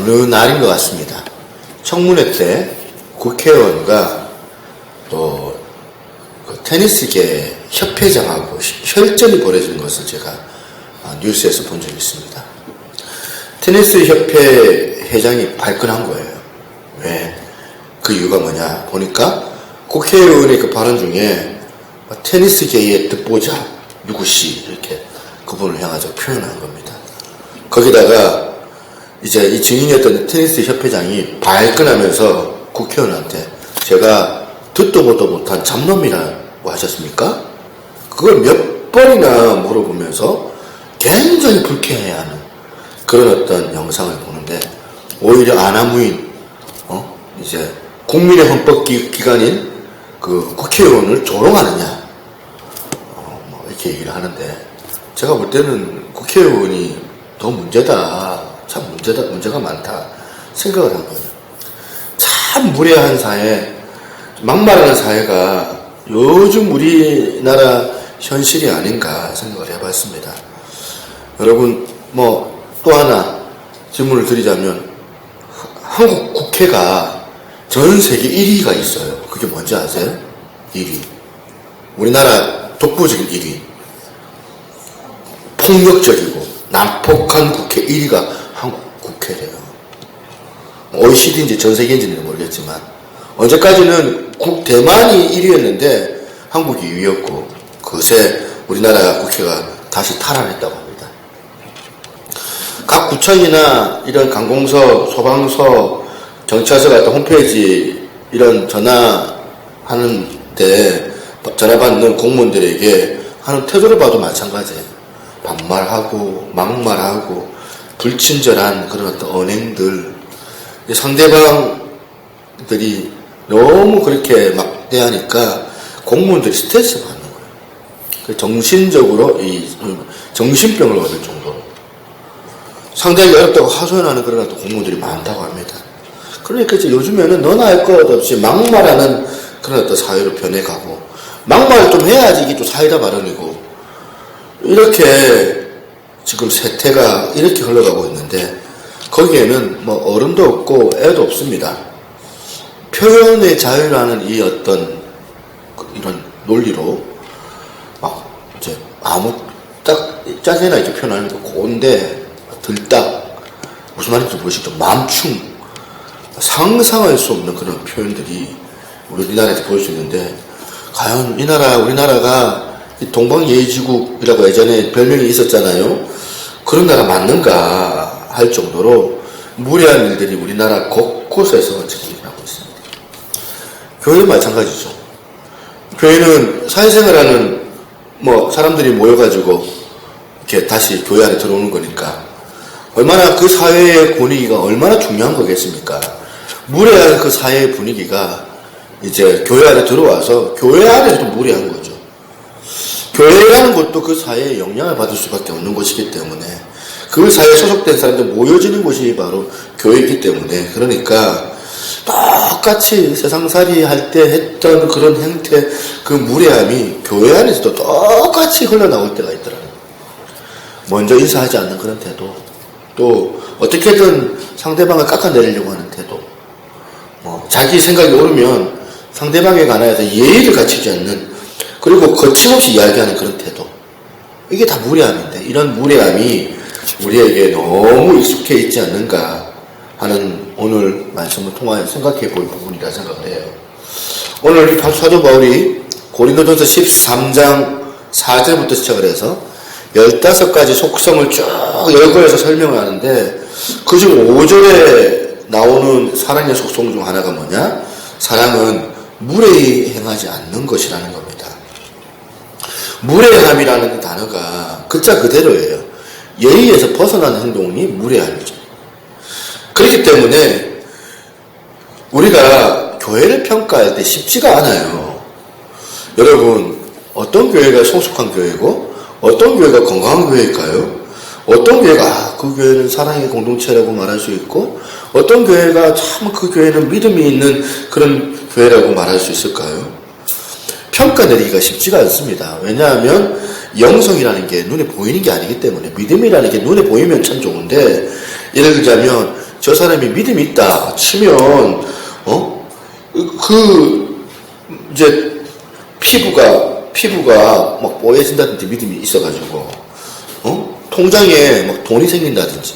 어느 날인 것 같습니다. 청문회 때 국회의원과 또 테니스계 협회장하고 혈전이 벌어지는 것을 제가 뉴스에서 본 적이 있습니다. 테니스 협회 회장이 발끈한 거예요. 왜? 그 이유가 뭐냐? 보니까 국회의원의 그 발언 중에 테니스계의 듣보자 누구씨 이렇게 그분을 향해서 표현한 겁니다. 거기다가 이제 이 증인이었던 테니스 협회장이 발끈하면서 국회의원한테 제가 듣도 보도 못한 잡놈이라고 하셨습니까? 그걸 몇 번이나 물어보면서 굉장히 불쾌해하는 그런 어떤 영상을 보는데, 오히려 아나무인 이제 국민의 헌법기관인 그 국회의원을 조롱하느냐 이렇게 얘기를 하는데, 제가 볼 때는 국회의원이 더 문제다, 참 문제가 많다 생각을 한 거예요. 참 무례한 사회, 막말하는 사회가 요즘 우리나라 현실이 아닌가 생각을 해봤습니다. 여러분, 또 하나 질문을 드리자면, 한국 국회가 전 세계 1위가 있어요. 그게 뭔지 아세요? 1위. 우리나라 독보적인 1위. 폭력적이고 난폭한 국회 1위가 한국 국회래요. OECD인지 전 세계인지는 모르겠지만, 언제까지는 대만이 1위였는데 한국이 2위였고, 그새 우리나라 국회가 다시 탈환했다고 합니다. 각 구청이나 이런 관공서, 소방서, 경찰서 같은 홈페이지 이런 전화하는데 전화 받는 공무원들에게 하는 태도를 봐도 마찬가지예요. 반말하고 막말하고 불친절한 그런 어떤 언행들, 상대방들이 너무 그렇게 막대하니까 공무원들이 스트레스 받는 거예요. 정신적으로 정신병을 얻을 정도로 상당히 어렵다고 하소연하는 그런 어떤 공무원들이 많다고 합니다. 그러니까 이제 요즘에는 너나 할 것 없이 막말하는 그런 어떤 사회로 변해가고, 막말을 좀 해야지 이게 또 사회다 발언이고, 이렇게 지금 세태가 이렇게 흘러가고 있는데, 거기에는 어른도 없고 애도 없습니다. 표현의 자유라는 이 어떤 이런 논리로 이제 아무 딱 짜게나 이렇게 표현하는 거, 꼰대, 들딱, 무슨 말인지 모르시죠? 맘충, 상상할 수 없는 그런 표현들이 우리나라에서 보일 수 있는데, 과연 우리나라가 동방예의지국이라고 예전에 별명이 있었잖아요. 그런 나라 맞는가 할 정도로 무례한 일들이 우리나라 곳곳에서 지금 일어나고 있습니다. 교회는 마찬가지죠. 교회는 사회생활하는 사람들이 모여가지고 이렇게 다시 교회 안에 들어오는 거니까, 얼마나 그 사회의 분위기가 얼마나 중요한 거겠습니까? 무례한 그 사회의 분위기가 이제 교회 안에 들어와서 교회 안에서도 무례한 거죠. 교회라는 것도 그 사회에 영향을 받을 수밖에 없는 곳이기 때문에, 그 사회에 소속된 사람들 모여지는 곳이 바로 교회이기 때문에, 그러니까 똑같이 세상살이 할 때 했던 그런 행태, 그 무례함이 교회 안에서도 똑같이 흘러나올 때가 있더라고요. 먼저 인사하지 않는 그런 태도, 또 어떻게든 상대방을 깎아내리려고 하는 태도, 자기 생각이 옳으면 상대방에 관하여서 예의를 갖추지 않는, 그리고 거침없이 이야기하는 그런 태도, 이게 다 무례함인데, 이런 무례함이 우리에게 너무 익숙해 있지 않는가 하는 오늘 말씀을 통하여 생각해 볼 부분이라 생각을 해요. 오늘 사도 바울이 고린도전서 13장 4절부터 시작을 해서 15가지 속성을 쭉 열거해서 설명을 하는데, 그중 5절에 나오는 사랑의 속성 중 하나가 뭐냐? 사랑은 무례히 행하지 않는 것이라는 겁니다. 무례함이라는 단어가 글자 그대로예요. 예의에서 벗어나는 행동이 무례함이죠. 그렇기 때문에 우리가 교회를 평가할 때 쉽지가 않아요. 여러분, 어떤 교회가 성숙한 교회고 어떤 교회가 건강한 교회일까요? 어떤 교회가 그 교회는 사랑의 공동체라고 말할 수 있고, 어떤 교회가 참 그 교회는 믿음이 있는 그런 교회라고 말할 수 있을까요? 평가 내리기가 쉽지가 않습니다. 왜냐하면 영성이라는 게 눈에 보이는 게 아니기 때문에, 믿음이라는 게 눈에 보이면 참 좋은데, 예를 들자면 저 사람이 믿음이 있다 치면 이제 피부가 막 뽀얘진다든지 믿음이 있어가지고 통장에 막 돈이 생긴다든지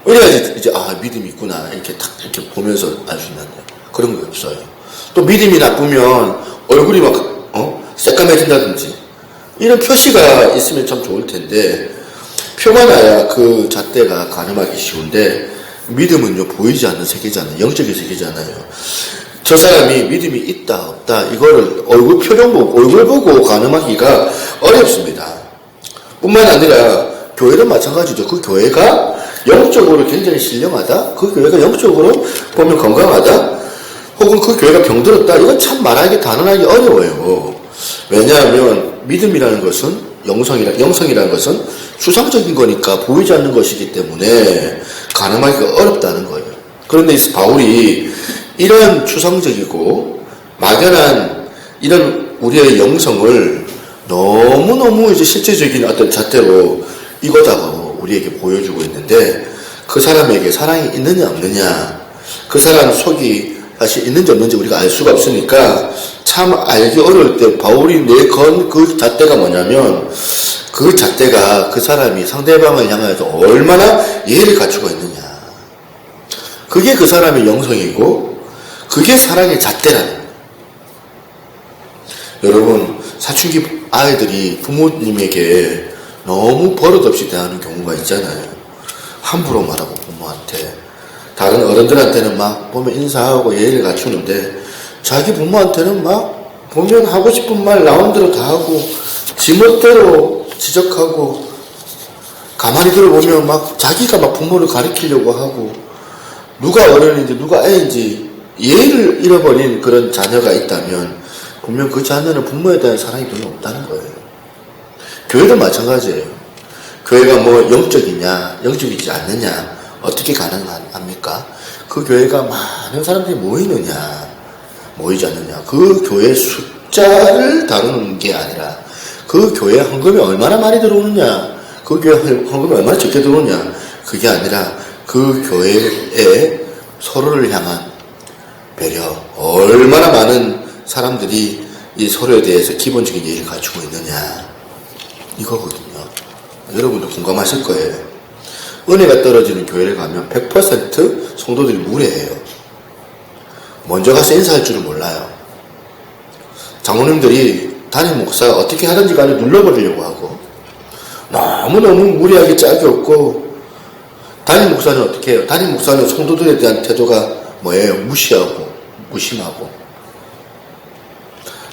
이래야지 이제 믿음이 있구나 이렇게 딱 이렇게 보면서 알 수 있는데 그런 게 없어요. 또 믿음이 나쁘면 얼굴이 막 새까매진다든지 이런 표시가 있으면 참 좋을 텐데 표가 나야 그 잣대가 가늠하기 쉬운데 믿음은요 보이지 않는 세계잖아요. 영적인 세계잖아요. 저 사람이 믿음이 있다 없다 이거를 얼굴 보고 가늠하기가 어렵습니다. 뿐만 아니라 교회도 마찬가지죠. 그 교회가 영적으로 굉장히 신령하다, 그 교회가 영적으로 보면 건강하다, 혹은 그 교회가 병들었다, 이건 참 말하기 단언하기 어려워요. 왜냐하면 믿음이라는 것은 영성이라는 것은 추상적인 거니까 보이지 않는 것이기 때문에 가늠하기가 어렵다는 거예요. 그런데 바울이 이런 추상적이고 막연한 이런 우리의 영성을 너무너무 이제 실제적인 어떤 잣대로 이거다고 우리에게 보여주고 있는데 그 사람에게 사랑이 있느냐 없느냐, 그 사람 속이 사실 있는지 없는지 우리가 알 수가 없으니까 참 알기 어려울 때 바울이 내건 그 잣대가 뭐냐면 그 잣대가 그 사람이 상대방을 향하여서 얼마나 예의를 갖추고 있느냐, 그게 그 사람의 영성이고 그게 사랑의 잣대라는 거예요. 여러분, 사춘기 아이들이 부모님에게 너무 버릇없이 대하는 경우가 있잖아요. 함부로 말하고 부모한테, 다른 어른들한테는 막 보면 인사하고 예의를 갖추는데 자기 부모한테는 막 보면 하고 싶은 말 나온 대로 다 하고 지멋대로 지적하고, 가만히 들어보면 막 자기가 막 부모를 가리키려고 하고, 누가 어른인지 누가 애인지 예의를 잃어버린 그런 자녀가 있다면 분명 그 자녀는 부모에 대한 사랑이 별로 없다는 거예요. 교회도 마찬가지예요. 교회가 뭐 영적이냐 영적이지 않느냐 어떻게 가능합니까? 그 교회가 많은 사람들이 모이지 않느냐, 그 교회 숫자를 다루는 게 아니라 그 교회 헌금이 얼마나 많이 들어오느냐, 그 교회 헌금이 얼마나 적게 들어오느냐, 그게 아니라 그 교회에 서로를 향한 배려, 얼마나 많은 사람들이 이 서로에 대해서 기본적인 예의를 갖추고 있느냐, 이거거든요. 여러분도 공감하실 거예요. 은혜가 떨어지는 교회를 가면 100% 성도들이 무례해요. 먼저 가서 인사할 줄은 몰라요. 장로님들이 담임 목사 어떻게 하든지 간에 눌러버리려고 하고, 너무너무 무례하게 짝이 없고, 담임 목사는 어떻게 해요? 담임 목사는 성도들에 대한 태도가 뭐예요? 무시하고 무심하고,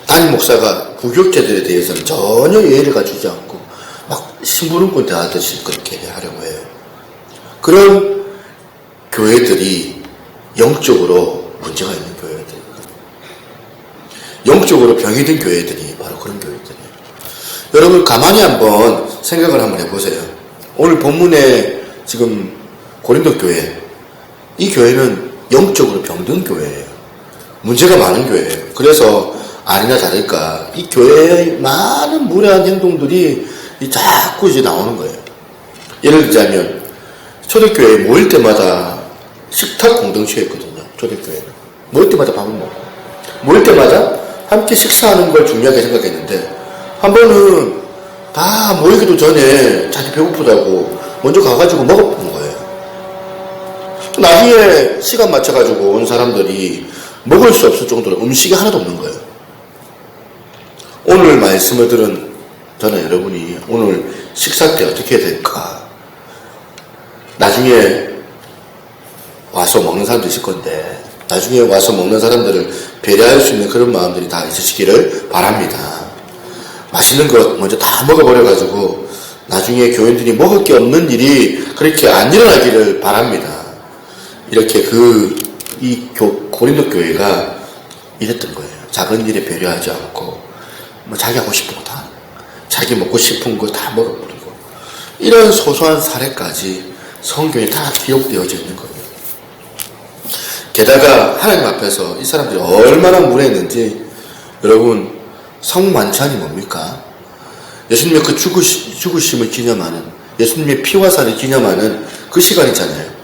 담임 목사가 부교육자들에 대해서는 전혀 예의를 갖추지 않고 막 심부름꾼 대하듯이 그렇게 하려고 해요. 그런 교회들이 영적으로 문제가 있는 교회들, 영적으로 병이 든 교회들이 바로 그런 교회들이에요. 여러분 가만히 한번 생각을 한번 해보세요. 오늘 본문에 지금 고린도 교회, 이 교회는 영적으로 병든 교회예요. 문제가 많은 교회예요. 그래서 아니나 다를까 이 교회의 많은 무례한 행동들이 자꾸 이제 나오는 거예요. 예를 들자면 초대교회에 모일 때마다 식탁 공동체였거든요. 초대교회는 모일 때마다 밥을 먹고, 모일 때마다 함께 식사하는 걸 중요하게 생각했는데, 한 번은 다 모이기도 전에 자기 배고프다고 먼저 가가지고 먹어본 거예요. 나중에 시간 맞춰가지고 온 사람들이 먹을 수 없을 정도로 음식이 하나도 없는 거예요. 오늘 말씀을 들은 저는 여러분이 오늘 식사 때 어떻게 해야 될까? 나중에 와서 먹는 사람도 있을 건데, 나중에 와서 먹는 사람들을 배려할 수 있는 그런 마음들이 다 있으시기를 바랍니다. 맛있는 것 먼저 다 먹어버려가지고 나중에 교인들이 먹을 게 없는 일이 그렇게 안 일어나기를 바랍니다. 이렇게 고린도 교회가 이랬던 거예요. 작은 일에 배려하지 않고, 뭐 자기 하고 싶은 거 다, 자기 먹고 싶은 거 다 먹어버리고, 이런 소소한 사례까지 성경에 다 기록되어져 있는 거예요. 게다가 하나님 앞에서 이 사람들이 얼마나 무례했는지, 여러분 성만찬이 뭡니까? 예수님의 그 죽으심을 기념하는, 예수님의 피와 살을 기념하는 그 시간이잖아요.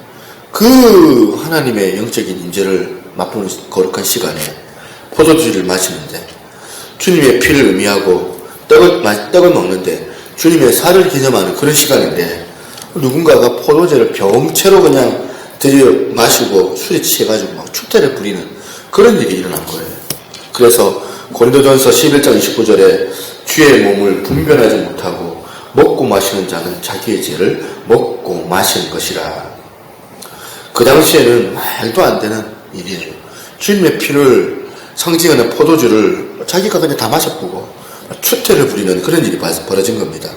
그 하나님의 영적인 임재를 맛보는 거룩한 시간에 포도주를 마시는데 주님의 피를 의미하고 떡을 먹는데 주님의 살을 기념하는 그런 시간인데 누군가가 포도주를 병채로 그냥 들여 마시고 술에 취해가지고 막 축제를 부리는 그런 일이 일어난 거예요. 그래서 고린도전서 11장 29절에 주의 몸을 분별하지 못하고 먹고 마시는 자는 자기의 죄를 먹고 마시는 것이라. 그 당시에는 말도 안 되는 일이에요. 주님의 피를 상징하는 포도주를 자기가 그냥 다 마셔보고 추태를 부리는 그런 일이 벌어진 겁니다.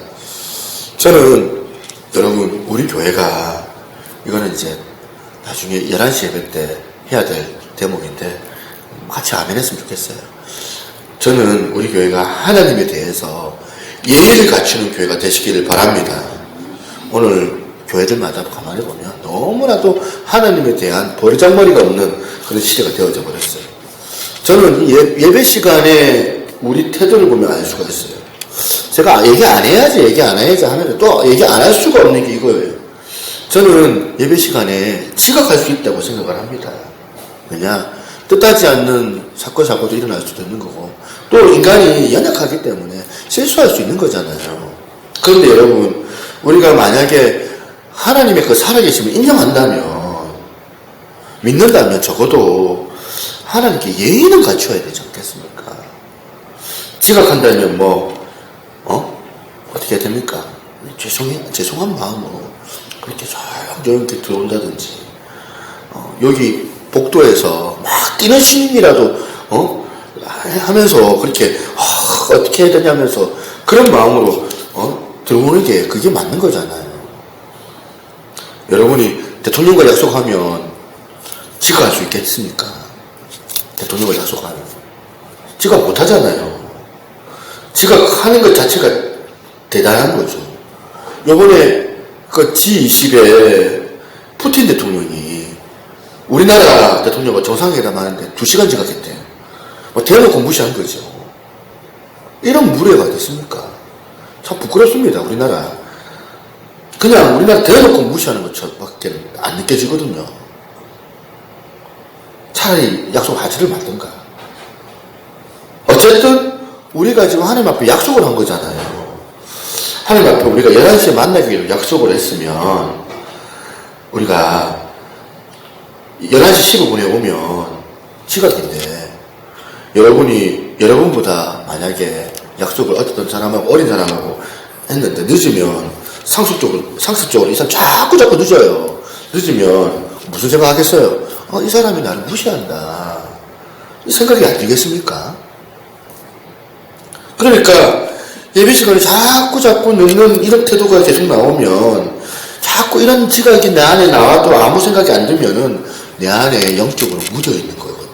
저는 여러분 우리 교회가 이거는 이제 나중에 11시 예배 때 해야 될 대목인데 같이 아멘 했으면 좋겠어요. 저는 우리 교회가 하나님에 대해서 예의를 갖추는 교회가 되시기를 바랍니다. 오늘 교회들마다 가만히 보면 너무나도 하나님에 대한 버르장머리가 없는 그런 시대가 되어져 버렸어요. 저는 예배 시간에 우리 태도를 보면 알 수가 있어요. 제가 얘기 안 해야지 하면 또 얘기 안 할 수가 없는 게 이거예요. 저는 예배 시간에 지각할 수 있다고 생각을 합니다. 왜냐? 뜻하지 않는 사건도 일어날 수도 있는 거고 또 인간이 연약하기 때문에 실수할 수 있는 거잖아요. 그런데 여러분 우리가 만약에 하나님의 그 살아계심을 인정한다면 믿는다면 적어도 하나님께 예의는 갖춰야 되지 않겠습니까? 지각한다면 어떻게 해야 됩니까? 죄송한 마음으로 그렇게 조용히 들어온다든지 여기 복도에서 막 뛰는 시인이라도 하면서 그렇게 어떻게 해야 되냐 하면서 그런 마음으로 들어오는 게 그게 맞는 거잖아요. 여러분이 대통령과 약속하면 지각할 수 있겠습니까? 대통령과 약속하면 지각 못하잖아요. 지각하는 것 자체가 대단한 거죠. 요번에 그 G20에 푸틴 대통령이 우리나라 대통령과 정상회담 하는데 2시간 지각했대요. 대놓고 무시한 거죠. 이런 무례가 됐습니까? 참 부끄럽습니다. 우리나라 그냥 우리나라 대놓고 무시하는 것밖에 안 느껴지거든요. 차라리 약속하지를 말든가. 어쨌든 우리가 지금 하나님 앞에 약속을 한 거잖아요. 하나님 앞에 우리가 11시에 만나기로 약속을 했으면 우리가 11시 15분에 오면 지각인데 여러분보다 만약에 약속을 어떤 사람하고 어린 사람하고 했는데 늦으면 상습적으로 이 사람 자꾸 늦어요. 늦으면 무슨 생각 하겠어요? 이 사람이 나를 무시한다. 이 생각이 안 들겠습니까? 그러니까 예배 시간에 자꾸 늦는 이런 태도가 계속 나오면 자꾸 이런 지각이 내 안에 나와도 아무 생각이 안 들면은 내 안에 영적으로 묻어 있는 거거든요.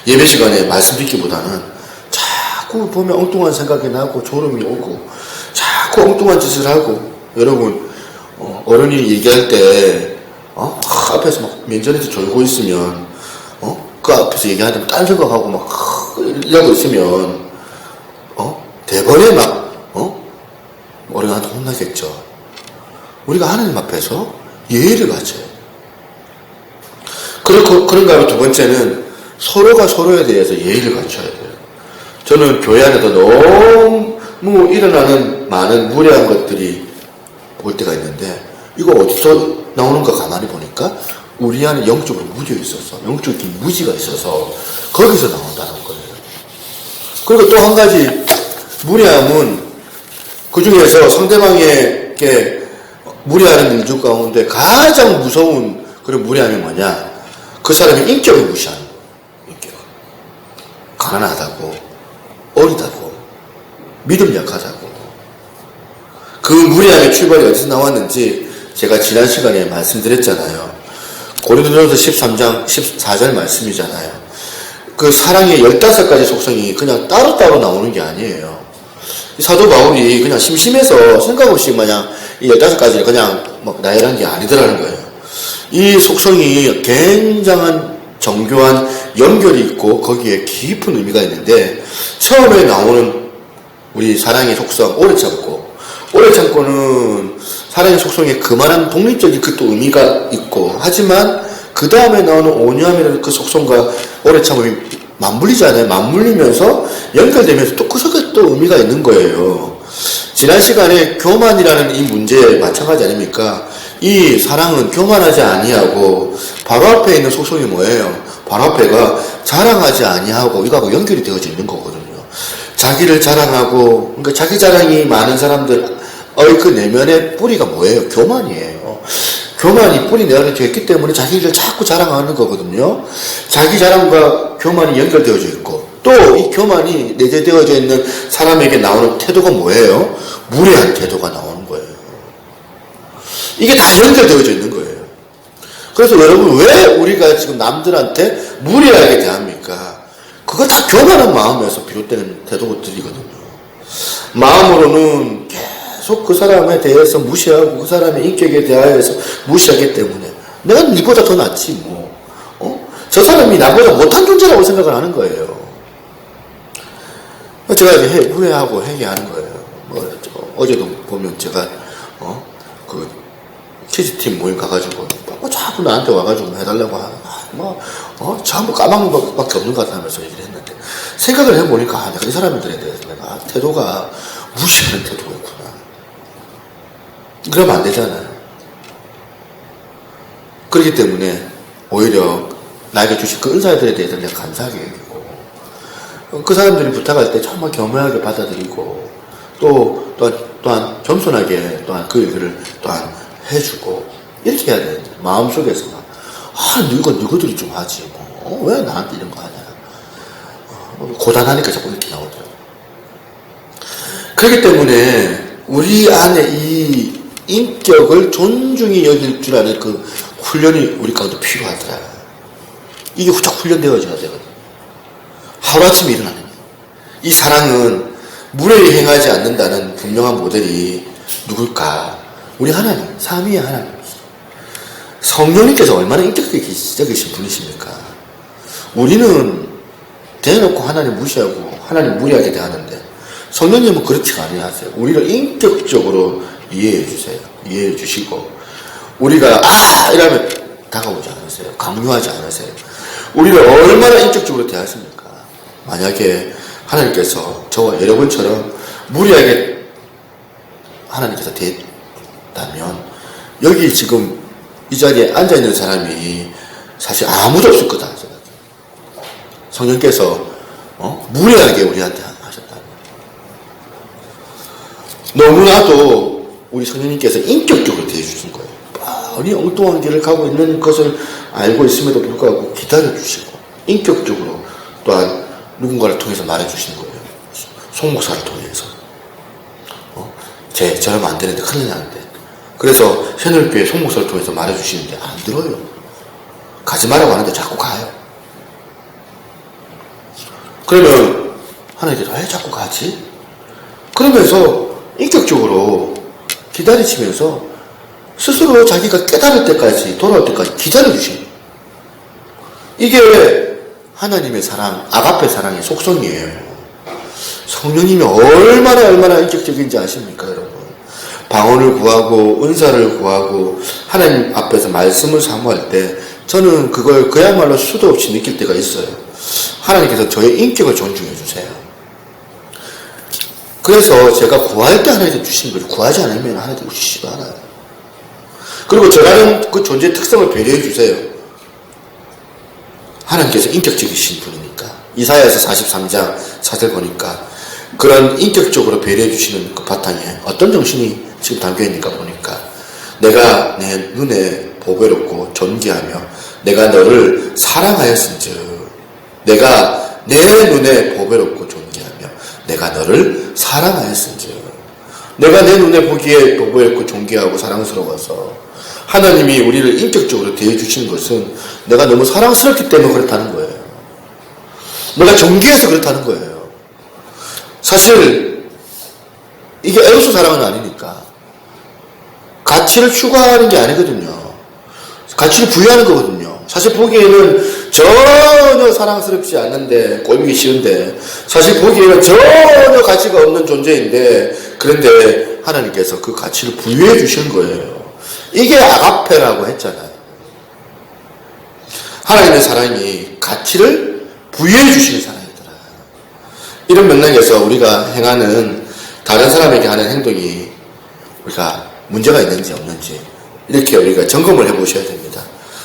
예배 시간에 말씀 듣기보다는 자꾸 보면 엉뚱한 생각이 나고 졸음이 오고 자꾸 엉뚱한 짓을 하고 여러분 어른이 얘기할 때 앞에서 막 면전에서 졸고 있으면 그 앞에서 얘기하는데 딴 생각하고 막 이러고 있으면 대번에 막 어른한테 혼나겠죠. 우리가 하나님 앞에서 예의를 갖춰요. 그런가 하면 두 번째는 서로가 서로에 대해서 예의를 갖춰야 돼요. 저는 교회 안에서 너무 일어나는 많은 무례한 것들이 볼 때가 있는데 이거 어디서 나오는가 가만히 보니까 우리 안에 영적으로 무뎌 있어서 영적인 무지가 있어서 거기서 나온다는 거예요. 그리고 또 한 가지 무례함은 그 중에서 상대방에게 무례하는 일들 가운데 가장 무서운 그런 무례함이 뭐냐? 그 사람의 인격을 무시하는 거예요. 인격. 가난하다고, 어리다고, 믿음 약하다고. 그 무례함의 출발이 어디서 나왔는지 제가 지난 시간에 말씀드렸잖아요. 고린도전서 13장 14절 말씀이잖아요. 그 사랑의 15가지 속성이 그냥 따로따로 나오는 게 아니에요. 사도 바울이 그냥 심심해서 생각 없이 마냥 이 15가지를 그냥 막 나열한 게 아니더라는 거예요. 이 속성이 굉장한 정교한 연결이 있고 거기에 깊은 의미가 있는데 처음에 나오는 우리 사랑의 속성 오래 참고는 하나님의 속성에 그만한 독립적인 그 또 의미가 있고, 하지만 그 다음에 나오는 온유함이라는 그 속성과 오래 참음이 맞물리잖아요. 맞물리면서 연결되면서 또 그 속에 또 의미가 있는 거예요. 지난 시간에 교만이라는 이 문제 마찬가지 아닙니까? 이 사랑은 교만하지 아니하고 바로 앞에 있는 속성이 뭐예요? 바로 앞에가 자랑하지 아니하고 이거하고 연결이 되어져 있는 거거든요. 자기를 자랑하고, 그러니까 자기 자랑이 많은 사람들의 그 내면의 뿌리가 뭐예요? 교만이에요. 교만이 뿌리 내어져 있기 때문에 자기를 자꾸 자랑하는 거거든요. 자기 자랑과 교만이 연결되어져 있고, 또 이 교만이 내재되어져 있는 사람에게 나오는 태도가 뭐예요? 무례한 태도가 나오는 거예요. 이게 다 연결되어져 있는 거예요. 그래서 여러분, 왜 우리가 지금 남들한테 무례하게 대합니까? 그거 다 교만한 마음에서 비롯되는 태도들이거든요. 마음으로는 계속 그 사람에 대해서 무시하고 그 사람의 인격에 대하여서 무시하기 때문에 내가 니보다 더 낫지 뭐. 저 사람이 나보다 못한 존재라고 생각을 하는 거예요. 제가 이제 후회하고 회개하는 거예요. 어제도 보면 제가 그 키즈팀 모임 가가지고 자꾸 나한테 와가지고 해달라고 전부 까먹는 것밖에 없는 것 같다면서 얘기를 했는데, 생각을 해보니까 내가 이 사람들에 대해서 내가 태도가 무시하는 태도였구나. 그러면 안 되잖아요. 그렇기 때문에 오히려 나에게 주신 그 은사들에 대해서 내가 감사하게 여기고, 그 사람들이 부탁할 때 정말 겸허하게 받아들이고, 또한 겸손하게 또한 그 얘기를 또한 해주고, 이렇게 해야 되는데, 마음속에서 이건 누구들이 좀 하지 왜 나한테 이런 거 하냐, 고단하니까 자꾸 이렇게 나오더라고요. 그렇기 때문에 우리 안에 이 인격을 존중히 여길 줄 아는 그 훈련이 우리 가운데 필요하더라. 이게 후딱 훈련되어져야 되거든요. 하루아침에 일어나는 이 사랑은 무례히 행하지 않는다는 분명한 모델이 누굴까? 우리 하나님, 삼위의 하나님. 성령님께서 얼마나 인격적이신 분이십니까? 우리는 대놓고 하나님 무시하고 하나님 무례하게 대하는데, 성령님은 그렇지 아니하세요. 우리를 인격적으로 이해해 주세요. 이해해 주시고, 우리가 이러면 다가오지 않으세요. 강요하지 않으세요. 우리를 얼마나 인격적으로 대하십니까? 만약에 하나님께서 저와 여러분처럼 무리하게 하나님께서 대했다면, 여기 지금 이 자리에 앉아있는 사람이 사실 아무도 없을 거다 생각해요. 성령께서 무리하게 우리한테 하셨다. 너무나도 우리 성령님께서 인격적으로 대해주신 거예요. 뻔히 엉뚱한 길을 가고 있는 것을 알고 있음에도 불구하고 기다려주시고, 인격적으로 또한 누군가를 통해서 말해주시는 거예요. 송목사를 통해서. 저러면 안 되는데, 큰일 나는데. 그래서 새누리교회 송목사를 통해서 말해주시는데 안 들어요. 가지 말라고 하는데 자꾸 가요. 그러면 하나님께서 왜 자꾸 가지? 그러면서 인격적으로 기다리시면서 스스로 자기가 깨달을 때까지, 돌아올 때까지 기다려주시는 거예요. 이게 하나님의 사랑, 아가페 사랑의 속성이에요. 성령님이 얼마나 인격적인지 아십니까, 여러분? 방언을 구하고 은사를 구하고 하나님 앞에서 말씀을 사모할 때 저는 그걸 그야말로 수도 없이 느낄 때가 있어요. 하나님께서 저의 인격을 존중해 주세요. 그래서 제가 구할 때 하나님께서 주시는 걸 구하지 않으면 하나님께서 주시지도 않아요. 그리고 저라는 그 존재의 특성을 배려해 주세요. 하나님께서 인격적이신 분이니까. 이사야에서 43장 4절 보니까 그런 인격적으로 배려해 주시는 그 바탕에 어떤 정신이 지금 담겨있는가 보니까, 내가 내 눈에 보배롭고 존귀하며 내가 너를 사랑하였은즉, 내가 내 눈에 보배롭고 존귀하며 내가 너를 사랑하였은즉, 내가 내 눈에 보기에 보배롭고 존귀하고 사랑스러워서 하나님이 우리를 인격적으로 대해주시는 것은 내가 너무 사랑스럽기 때문에 그렇다는 거예요. 내가 존귀해서 그렇다는 거예요. 사실 이게 에로스 사랑은 아니니까 가치를 추구하는 게 아니거든요. 가치를 부여하는 거거든요. 사실 보기에는 전혀 사랑스럽지 않는데, 꼴보기 싫은데, 사실 보기에는 전혀 가치가 없는 존재인데, 그런데 우리에게 하나님께서 그 가치를 부여해 주시는 거예요. 이게 아가페라고 했잖아요. 하나님의 사랑이 가치를 부여해 주시는 사랑이더라. 이런 맥락에서 우리가 행하는 다른 사람에게 하는 행동이 우리가 문제가 있는지 없는지 이렇게 우리가 점검을 해보셔야 됩니다.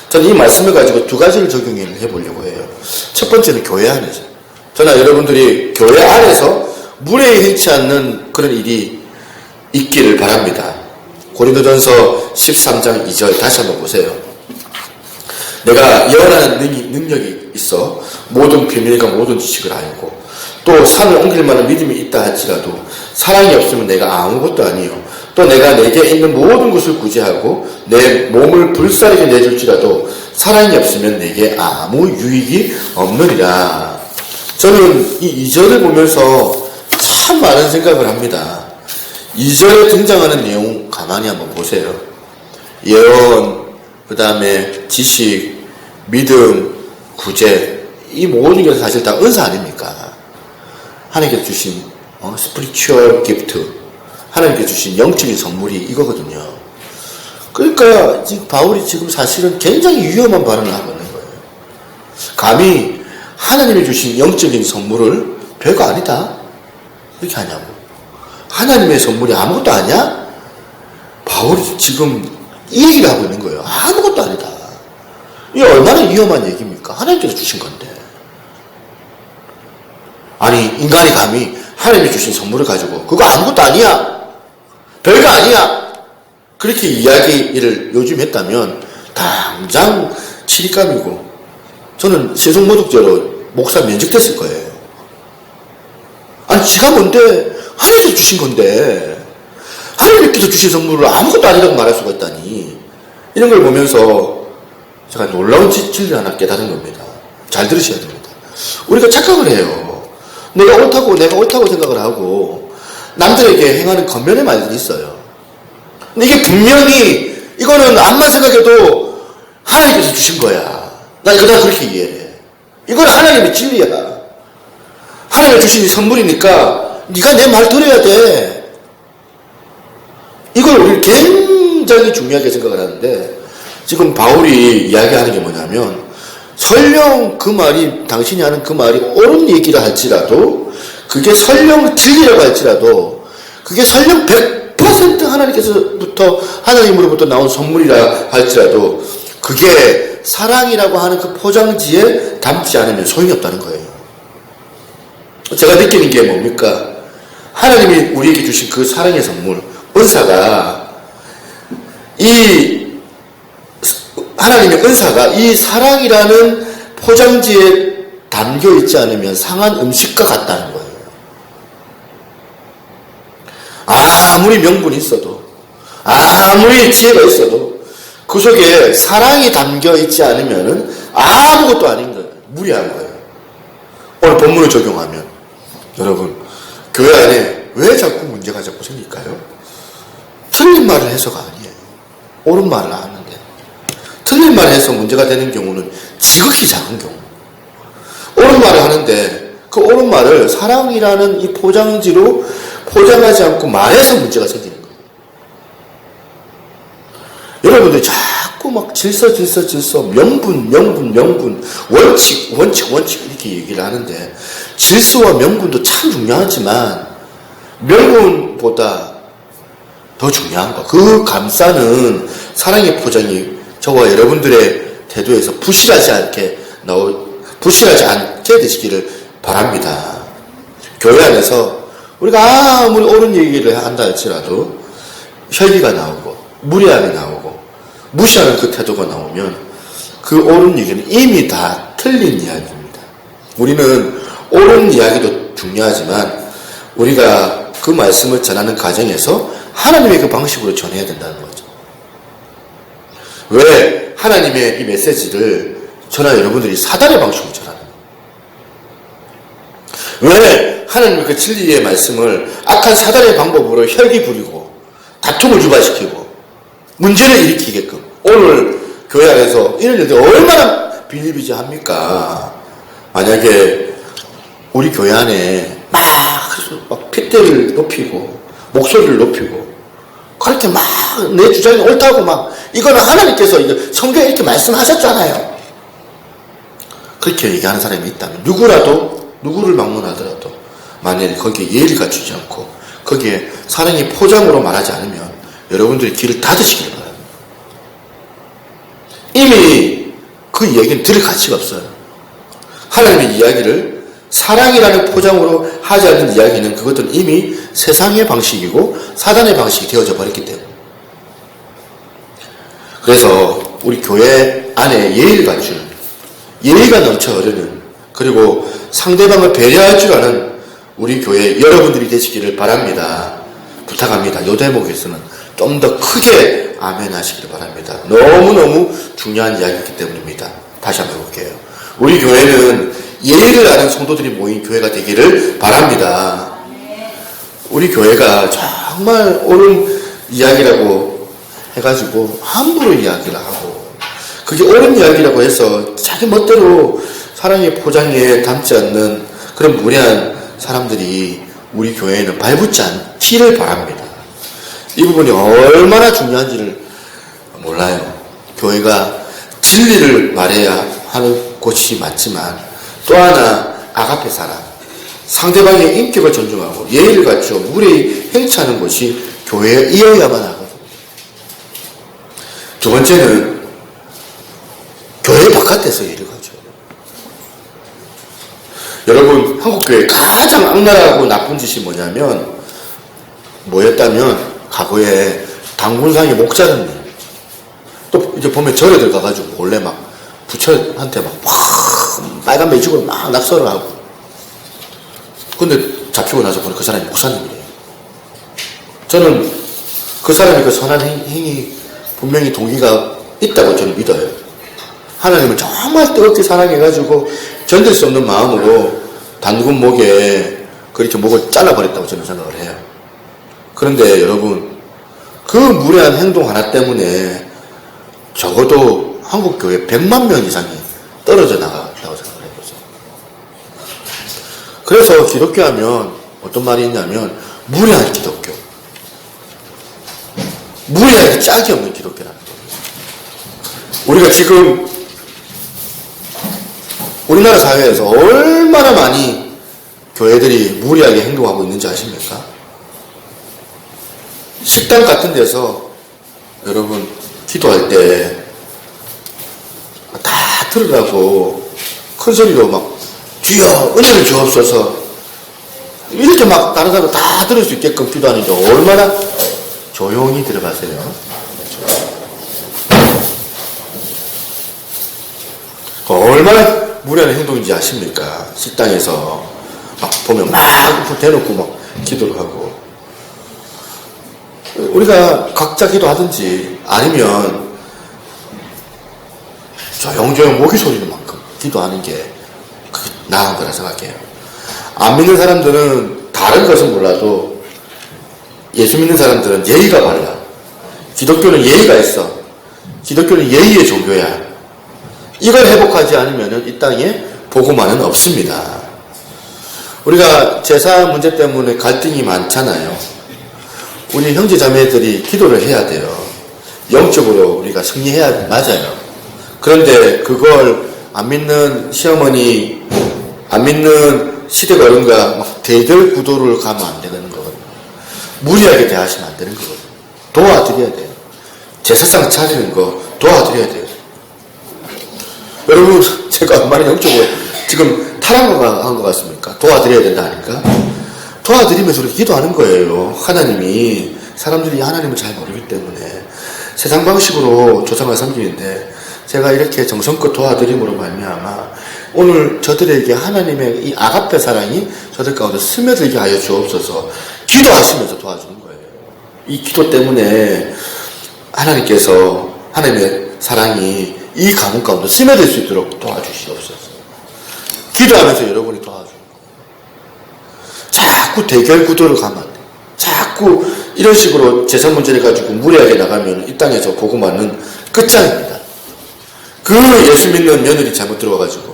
저는 이 말씀을 가지고 두 가지를 적용을 해보려고 해요. 첫 번째는 교회 안에서. 저는 여러분들이 교회 안에서 무례히 않는 그런 일이 있기를 바랍니다. 고린도전서 13장 2절 다시 한번 보세요. 내가 예언하는 능력이 있어 모든 비밀과 모든 지식을 알고 또 산을 옮길 만한 믿음이 있다 할지라도 사랑이 없으면 내가 아무것도 아니요. 또 내가 내게 있는 모든 것을 구제하고 내 몸을 불사르게 내줄지라도 사랑이 없으면 내게 아무 유익이 없느니라. 저는 이 2절을 보면서 참 많은 생각을 합니다. 2절에 등장하는 내용 가만히 한번 보세요. 예언, 그 다음에 지식, 믿음, 구제, 이 모든 게 사실 다 은사 아닙니까? 하나님께서 주신 spiritual gift, 하나님께서 주신 영적인 선물이 이거거든요. 그러니까 지금 바울이 지금 사실은 굉장히 위험한 발언을 하고 있는 거예요. 감히 하나님이 주신 영적인 선물을 별거 아니다 이렇게 하냐고. 하나님의 선물이 아무것도 아니야? 바울이 지금 이 얘기를 하고 있는 거예요. 아무것도 아니다. 이게 얼마나 위험한 얘기입니까? 하나님께서 주신 건데. 아니 인간이 감히 하나님이 주신 선물을 가지고 그거 아무것도 아니야, 별거 아니야 그렇게 이야기를 요즘 했다면 당장 치리감이고 저는 세속모독죄로 목사 면직됐을 거예요. 아니 지가 뭔데 하나님께서 주신 건데 하나님께서 주신 선물을 아무것도 아니라고 말할 수가 있다니. 이런 걸 보면서 제가 놀라운 진리를 하나 깨달은 겁니다. 잘 들으셔야 됩니다. 우리가 착각을 해요. 내가 옳다고 생각을 하고 남들에게 행하는 겉면의 말들이 있어요. 근데 이게 분명히 이거는 암만 생각해도 하나님께서 주신 거야. 난 그렇게 이해해. 이건 하나님의 진리야. 하나님이 주신 선물이니까 네가 내 말 들어야 돼. 이걸 우리 굉장히 중요하게 생각을 하는데 지금 바울이 이야기하는 게 뭐냐면 설령 그 말이 당신이 하는 그 말이 옳은 얘기라 할지라도 그게 설령 진리라고 할지라도 그게 설령 100% 하나님으로부터 나온 선물이라 할지라도 그게 사랑이라고 하는 그 포장지에 담지 않으면 소용이 없다는 거예요. 제가 느끼는 게 뭡니까? 하나님이 우리에게 주신 그 사랑의 선물, 은사가 하나님의 은사가 이 사랑이라는 포장지에 담겨 있지 않으면 상한 음식과 같다는 거예요. 아무리 명분이 있어도 아무리 지혜가 있어도 그 속에 사랑이 담겨 있지 않으면 아무것도 아닌 거예요. 무리한 거예요. 오늘 본문을 적용하면 여러분 교회 안에 왜 자꾸 문제가 자꾸 생길까요? 틀린 말을 해서가 아니에요. 옳은 말을 하는데 틀린 말을 해서 문제가 되는 경우는 지극히 작은 경우. 옳은 말을 하는데 그 옳은 말을 사랑이라는 이 포장지로 포장하지 않고 말해서 문제가 생기는 거예요. 여러분들 자꾸 막 질서 명분 원칙 이렇게 얘기를 하는데 질서와 명분도 참 중요하지만 명분보다 더 중요한 거, 그 감싸는 사랑의 포장이 저와 여러분들의 태도에서 부실하지 않게 되시기를 바랍니다. 교회 안에서 우리가 아무리 옳은 얘기를 한다 할지라도 혈기가 나오고 무례함이 나오고 무시하는 그 태도가 나오면 그 옳은 얘기는 이미 다 틀린 이야기입니다. 우리는 옳은 이야기도 중요하지만 우리가 그 말씀을 전하는 과정에서 하나님의 그 방식으로 전해야 된다는 거죠. 왜 하나님의 이 메시지를 저나 여러분들이 사단의 방식으로 전하는 거예요? 왜 하나님의 그 진리의 말씀을 악한 사단의 방법으로 혈기 부리고 다툼을 유발시키고 문제를 일으키게끔 오늘 교회 안에서 이런 일들이 얼마나 비일비재합니까? 만약에 우리 교회 안에 막 핏대를 높이고 목소리를 높이고 그렇게 막 내 주장이 옳다고 막 이거는 하나님께서 이거 성경에 이렇게 말씀하셨잖아요. 그렇게 얘기하는 사람이 있다면 누구를 방문하더라도 만약에 거기에 예의를 갖추지 않고 거기에 사랑의 포장으로 말하지 않으면 여러분들이 귀를 닫으시길 바랍니다. 이미 그 이야기는 들을 가치가 없어요. 하나님의 이야기를 사랑이라는 포장으로 하지 않는 이야기는 그것들은 이미 세상의 방식이고 사단의 방식이 되어져 버렸기 때문에. 그래서 우리 교회 안에 예의를 갖추는, 예의가 넘쳐 흐르는, 그리고 상대방을 배려할 줄 아는 우리 교회 여러분들이 되시기를 바랍니다. 부탁합니다. 이 대목에서는 좀 더 크게 아멘 하시기를 바랍니다. 너무너무 중요한 이야기이기 때문입니다. 다시 한번 해볼게요. 우리 교회는 예의를 아는 성도들이 모인 교회가 되기를 바랍니다. 우리 교회가 정말 옳은 이야기라고 해가지고 함부로 이야기를 하고 그게 옳은 이야기라고 해서 자기 멋대로 사랑의 포장에 담지 않는 그런 무례한 사람들이 우리 교회에는 발붙지 않기를 바랍니다. 이 부분이 얼마나 중요한지를 몰라요. 교회가 진리를 말해야 하는 곳이 맞지만 또 하나 아가페 사랑, 상대방의 인격을 존중하고 예의를 갖추어 무례히 행치하는 것이 교회이어야만 하거든요. 두 번째는 교회 바깥에서 예의를 갖춰요. 여러분, 한국교회 가장 악랄하고 나쁜 짓이 뭐였다면 과거에 당군상의 목자는 일. 또 이제 보면 절에 들어가가지고 몰래 막 부처한테 막 빨간 매직으로 막 낙서를 하고. 근데 잡히고 나서 보니 그 사람이 목사님이래요. 저는 그 사람이 그 선한 행위 분명히 동기가 있다고 저는 믿어요. 하나님을 정말 뜨겁게 사랑해가지고 견딜 수 없는 마음으로 단군 목에 그렇게 목을 잘라버렸다고 저는 생각을 해요. 그런데 여러분, 그 무례한 행동 하나 때문에 적어도 한국교회 100만 명 이상이 떨어져 나갔다고 생각을 해보죠. 그래서 기독교 하면 어떤 말이 있냐면 무례한 기독교, 무례하게 짝이 없는 기독교라는 거예요. 우리가 지금 우리나라 사회에서 얼마나 많이 교회들이 무례하게 행동하고 있는지 아십니까? 식당 같은 데서 여러분 기도할 때 다 들으라고 큰 소리로 막 주여 은혜를 주옵소서 이렇게 막 다른 사람 다 들을 수 있게끔 기도하는데 얼마나 조용히 들어가세요. 얼마나 무례한 행동인지 아십니까? 식당에서 막 보면 막 대놓고 막 기도를 하고. 우리가 각자 기도하든지 아니면 조용조용 모기 소리는 만큼 기도하는 게 그게 나은 거라 생각해요. 안 믿는 사람들은 다른 것은 몰라도 예수 믿는 사람들은 예의가 발라. 기독교는 예의가 있어. 기독교는 예의의 종교야. 이걸 회복하지 않으면 이 땅에 복음화는 없습니다. 우리가 제사 문제 때문에 갈등이 많잖아요. 우리 형제 자매들이 기도를 해야 돼요. 영적으로 우리가 승리해야 맞아요. 그런데 그걸 안 믿는 시어머니, 안 믿는 시댁 어른과 막 대결 구도를 가면 안 되는 거거든요. 무리하게 대하시면 안 되는 거거든요. 도와드려야 돼요. 제사상 차리는 거 도와드려야 돼요. 여러분, 제가 얼마나 영적으로 지금 타락한 것 같습니까? 도와드려야 된다 하니까. 도와드리면서 우리 기도하는 거예요. 하나님이, 사람들이 하나님을 잘 모르기 때문에 세상 방식으로 조상을 섬기는데 제가 이렇게 정성껏 도와드림으로 말미암아 오늘 저들에게 하나님의 이 아가페 사랑이 저들 가운데 스며들게 하여 주옵소서. 기도하시면서 도와주는 거예요. 이 기도 때문에 하나님께서 하나님의 사랑이 이 가문 가운데 스며들 수 있도록 도와주시옵소서. 기도하면서 여러분이 도와주는 거예요. 자꾸 대결 구도를 가면 안 돼요. 자꾸 이런 식으로 재산 문제를 가지고 무리하게 나가면 이 땅에서 복음화는 끝장입니다. 그 예수 믿는 며느리 잘못 들어와가지고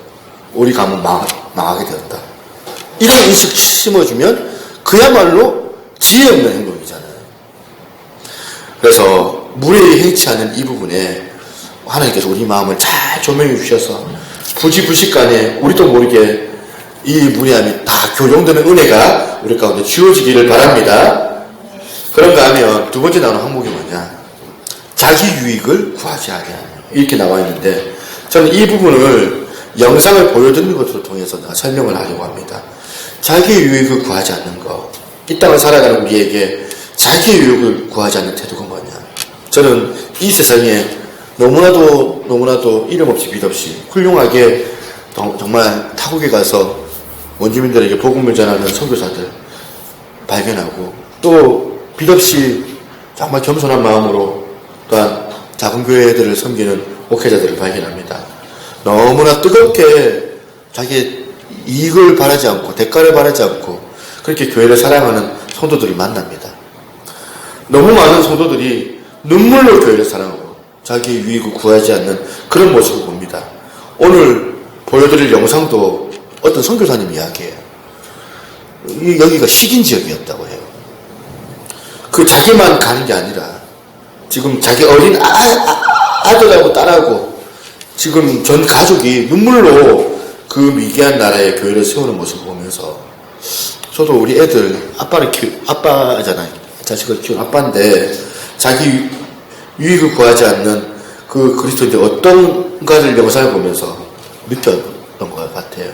우리 가문 망하게 되었다. 이런 인식 심어주면 그야말로 지혜 없는 행동이잖아요. 그래서 무례히 행치 않은 이 부분에 하나님께서 우리 마음을 잘 조명해 주셔서 부지불식간에 우리도 모르게 이 무례함이 다 교정되는 은혜가 우리 가운데 주어지기를 바랍니다. 그런가 하면 두 번째 나오는 항목이 뭐냐? 자기 유익을 구하지 아니하며, 이렇게 나와 있는데 저는 이 부분을 영상을 보여드리는 것을 통해서 설명을 하려고 합니다. 자기 유익을 구하지 않는 것, 이 땅을 살아가는 우리에게 자기 유익을 구하지 않는 태도가 뭐냐? 저는 이 세상에 너무나도 이름 없이 빛 없이 훌륭하게 정말 타국에 가서 원주민들에게 복음을 전하는 선교사들 발견하고, 또 빛 없이 정말 겸손한 마음으로 또한 작은 교회들을 섬기는 목회자들을 발견합니다. 너무나 뜨겁게 자기의 이익을 바라지 않고 대가를 바라지 않고 그렇게 교회를 사랑하는 성도들을 만납니다. 너무 많은 성도들이 눈물로 교회를 사랑하고 자기의 유익을 구하지 않는 그런 모습을 봅니다. 오늘 보여드릴 영상도 어떤 선교사님 이야기예요. 여기가 식인 지역이었다고 해요. 그 자기만 가는 게 아니라 지금 자기 어린 아들하고 딸하고 지금 전 가족이 눈물로 그 미개한 나라의 교회를 세우는 모습을 보면서 저도 우리 애들 아빠잖아요. 자식을 키우는 아빠인데 자기 유익을 구하지 않는 그 그리스도인들이 어떤가를 영상을 보면서 느꼈던 것 같아요.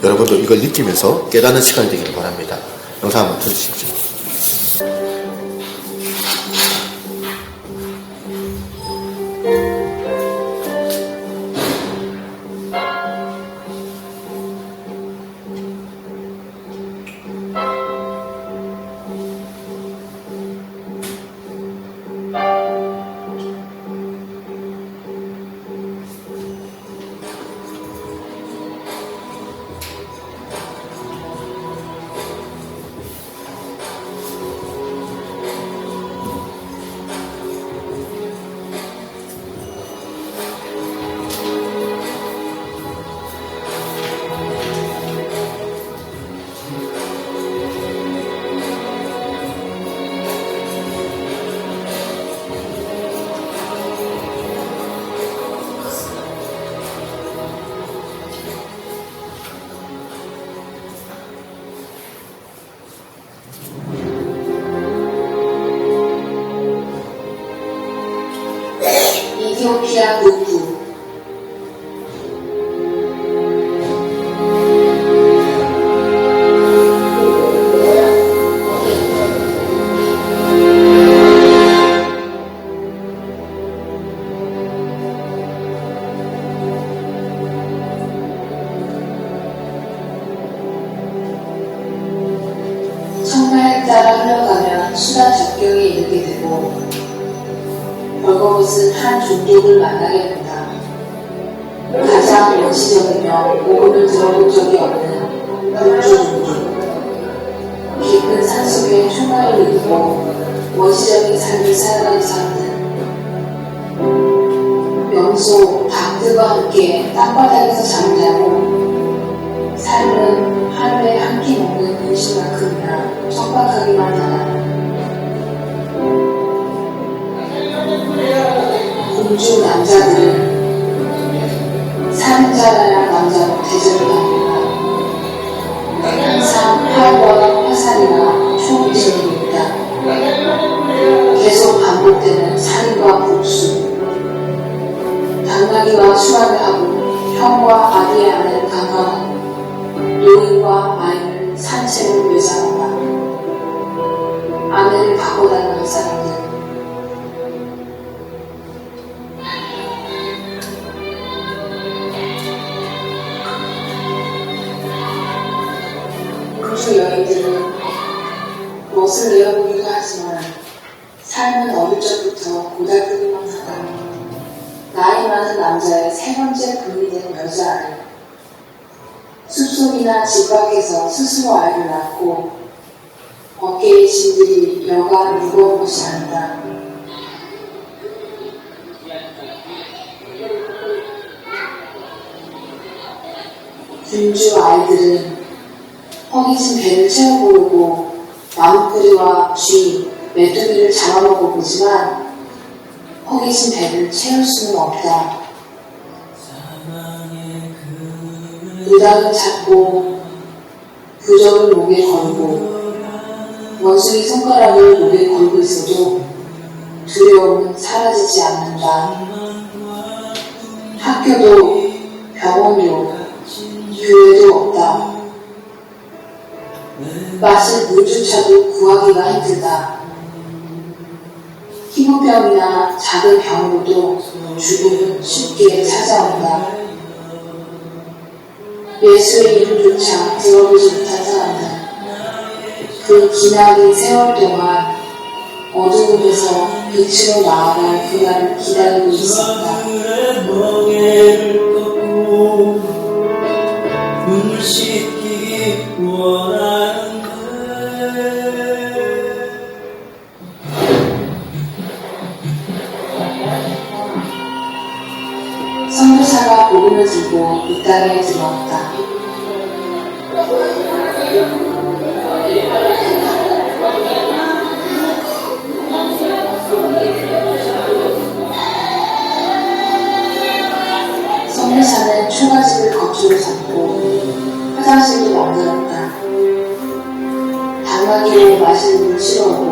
여러분도 이걸 느끼면서 깨닫는 시간이 되기를 바랍니다. 영상 한번 들으십시오. 이티오피아 북부 청나에 따라 흘러가면 수단 접경에 이르게 되고 벌거벗은 한 종족을 만나게 된다. 가장 원시적이며 복음을 들어본 적이 없는 불조 종족. 깊은 산속에 총알을 이루고 원시적인 삶을 살아가는 사람들. 명소, 닭들과 함께 땅바닥에서 잠을 자고 삶은 하루에 한 끼 먹는 음식만큼이나 척박하기만 하다. 공주 남자들은 사는자라야 남자로 대접을 합니다. 항상 활과 화살이나 총기술이 있다. 계속 반복되는 살인과 복수. 당나귀와 수학을 하고 형과 아비의 아내를 강간하고 노인과 아이를 산채로 묘사한다. 아내를 바꿔달라는 사람들. 공주 여인들은 멋을 내어보기도 하지만 삶은 어릴 적부터 고달프기만 하다. 나이 많은 남자의 세 번째 분이 된 여자아이. 숲속이나 집 밖에서 스스로 아이를 낳고 어깨의 짐들이 여간 무거운 것이 아니다. 군주 아이들은 허기진 배를 채워보려고 나무뿌리와 쥐, 메뚜기를 잡아먹어 보지만 허기진 배를 채울 수는 없다. 무당을 잡고 부적을 목에 걸고 원숭이 손가락을 목에 걸고 있어도 두려움은 사라지지 않는다. 학교도 병원도 교회도 없다. 마실 물조차도 구하기가 힘들다. 피부병이나 작은 병으로도 죽음은 쉽게 찾아온다. 예수의 이름조차 들어보지 못한 사람은 그 기나긴 세월 동안 어두운 데서 빛으로 나아갈 그날을 기다리고 있었다. 눈을 씻기 원하는데 선교사가 복음을 들고 이 땅에 들어왔다. 선교사는 초가집을 거처로 삼고 화장실도 만들었다. 당나귀로 마시는 물을 싫어하고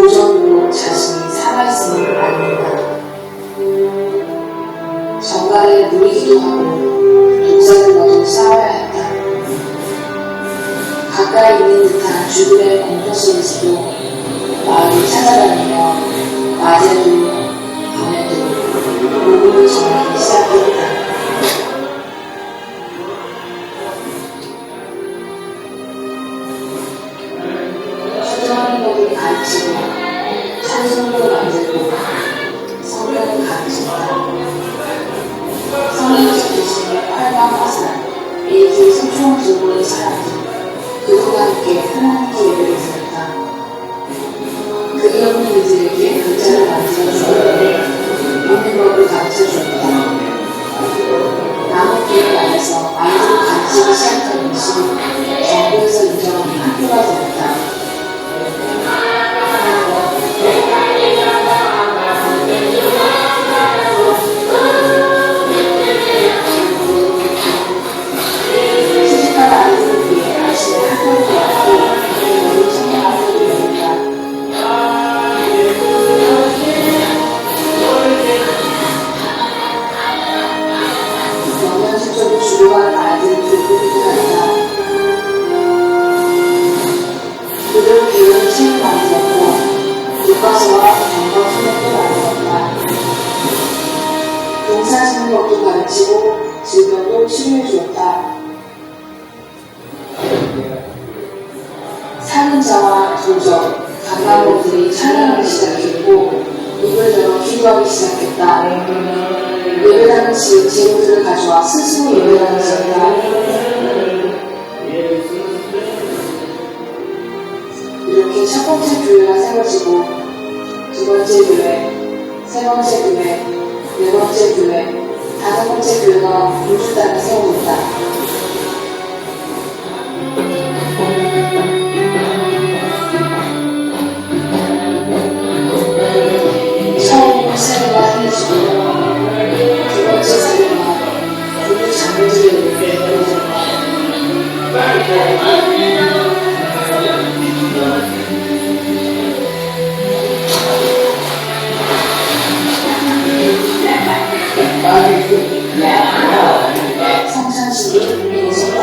우정으로 자신이 살아있음을 알린다. 정갈에 누리기도 하고 독사들과도 싸워야 했다. 가까이 있는 듯한 죽음의 공포 속에서도 마을을 찾아다니며 낮에도 밤에도 복음을 전하기 시작했다. 수정하는 법을 가르치고 찬송도 만들고 성경을 가르친다. 성인식 대신에 활강화살, AK 소총 들고 있는 사람들, 그들과 함께 하나님께 예배를 드렸다. 그게 없는 이들에게 글자를 만들어주었는데 읽는 법을 가르쳐주었다. 나무길을 안에서 아이들을 가르치기 시작한 것이 정부에서 인정하는 학교가 되었다. 시집간 아이들을 위해 아침에 학교를 되었고 오늘 청년학교를 되었다. 영양실조로 죽어가는 아이들을 돌보기도 한다. 그들을 배우는 책을 만들었고 교과서와 경과 수업도 만들었다. 농사 짓는 법도 가르치고 질병도 치료해주었다. 사는 자와 도적, 강간범들이 찬양하기 시작했고 입을 열어 기도하기 시작했다. 예배당은 재물들을 가져와 스스로 예배당을 지었다. 이렇게 첫 번째 교회가 세워지고 두 번째 교회, 세 번째 교회, 네 번째 교회, 다섯 번째 교회가 공주 땅에 세워졌다. 처음 세례가 행해지고 두 번째 세례가 공주 장로들의 예배를 성찬식이 이루어졌다.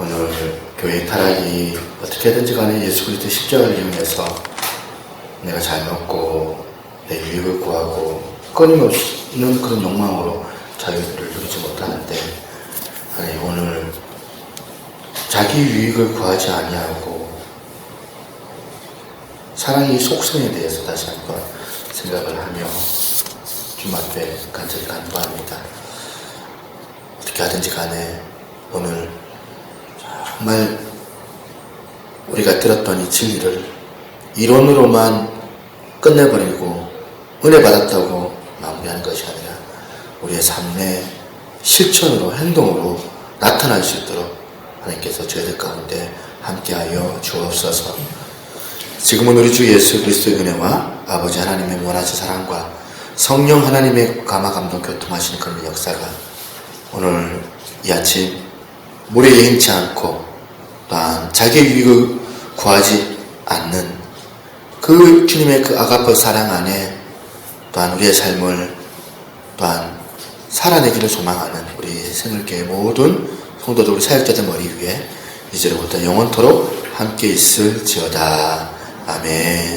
오늘 교회 타락이 어떻게든지 간에 예수 그리스도 십자가를 이용해서 내가 잘 먹고 내 유익을 구하고 끊임없는 그런 욕망으로 자유를 누리지 못하는데, 하나님 오늘 자기 유익을 구하지 아니하고 사랑의 속성에 대해서 다시 한번 생각을 하며 주님 앞에 간절히 간구합니다. 어떻게 하든지 간에 오늘 정말 우리가 들었던 이 진리를 이론으로만 끝내버리고 은혜 받았다고 마무리하는 것이 아니라 우리의 삶의 실천으로, 행동으로 나타날 수 있도록 하나님께서 저희들 가운데 함께하여 주옵소서. 지금은 우리 주 예수 그리스도의 은혜와 아버지 하나님의 원하신 사랑과 성령 하나님의 감화 감동 교통하시는 그런 역사가 오늘 이 아침 물에 예인치 않고 또한 자기의 유익을 구하지 않는 그 주님의 그 아가페 사랑 안에 또한 우리의 삶을 또한 살아내기를 소망하는 우리 생일교회 모든 성도들, 우리 사역자들 머리 위에 이제로부터 영원토록 함께 있을지어다. 아멘.